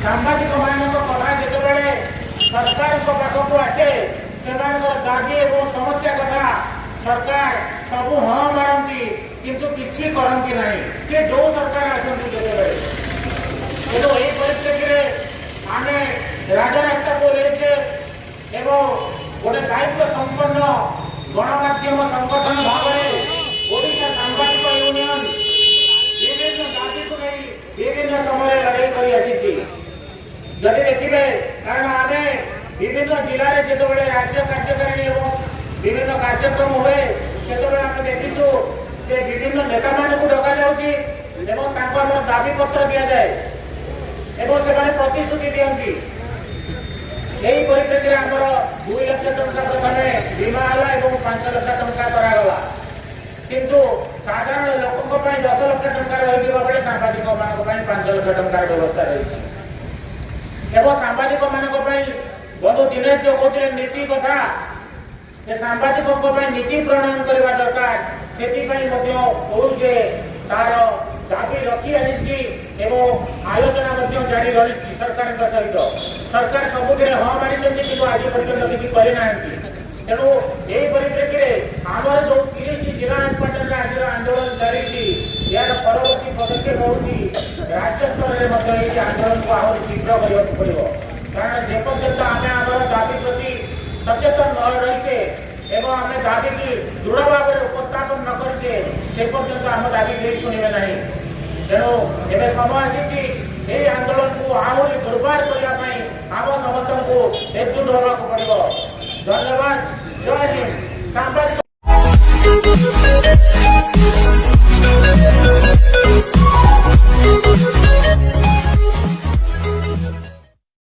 सांबादिक मानक कथा जितेबाला सरकार पाखक आसे से दाबी और समस्या कथा सरकार सबू हाँ मारती किंतु किसी करती ना सी जो सरकार आसती जो यही परिस्थिति आम राजरास्ता को लेचे गोटे दायित्व संपन्न गणमाध्यम संगठन भाव में ओडिशा सांबादिक यूनियन विभिन्न दाबी को नहीं विभिन्न समय लड़ाई कर जदि देखिए कारण आम विभिन्न जिले जो राज्य कार्यकारिणी विभिन्न कार्यक्रम हुए से आम देखीचु से विभिन्न नेता मान डका जाऊँगी दाबी पत्र दि जाए से प्रतिश्रुति दिखती यही परिप्रेक्षी में आमर 2 लाख टंका प्रथम बीमा है 5 लाख टंका करागला किंतु साधारण लोकों 10 लाख टंका रही बेले सांबादिक मान 5 लाख टंकार व्यवस्था रही सांबादिक मान बंधु दिनेश जो कहते नीति कथा सांबादिकों नीति प्रणयन करने दरकार से तार दाबी रखी आसी आलोचना जारी रही सरकार सहित सरकार सबुद हाँ मारी कि आज पर्यटन किसी करना तेणु यही परिप्रेक्षी में आमर जो 30 जिला हेडक्वार्टर आज आंदोलन चली यार परवर्ती पदक्षेप हूँ राज्य स्तर में आंदोलन को आहरी तीव्र करने पड़ो कारण जेपर्यंत आम आम दाबी प्रति सचेतन न रहीचे एवं आम दाबी की दृढ़ भाव में उपस्थापन न करे से पर्यंत आम दाबी के शुणे ना तेणु एवं समय आसी आंदोलन को आहरी दुर्बार करने आम समस्त को एकजुट होगा पड़ो। धन्यवाद। जय हिंद। सांबादिक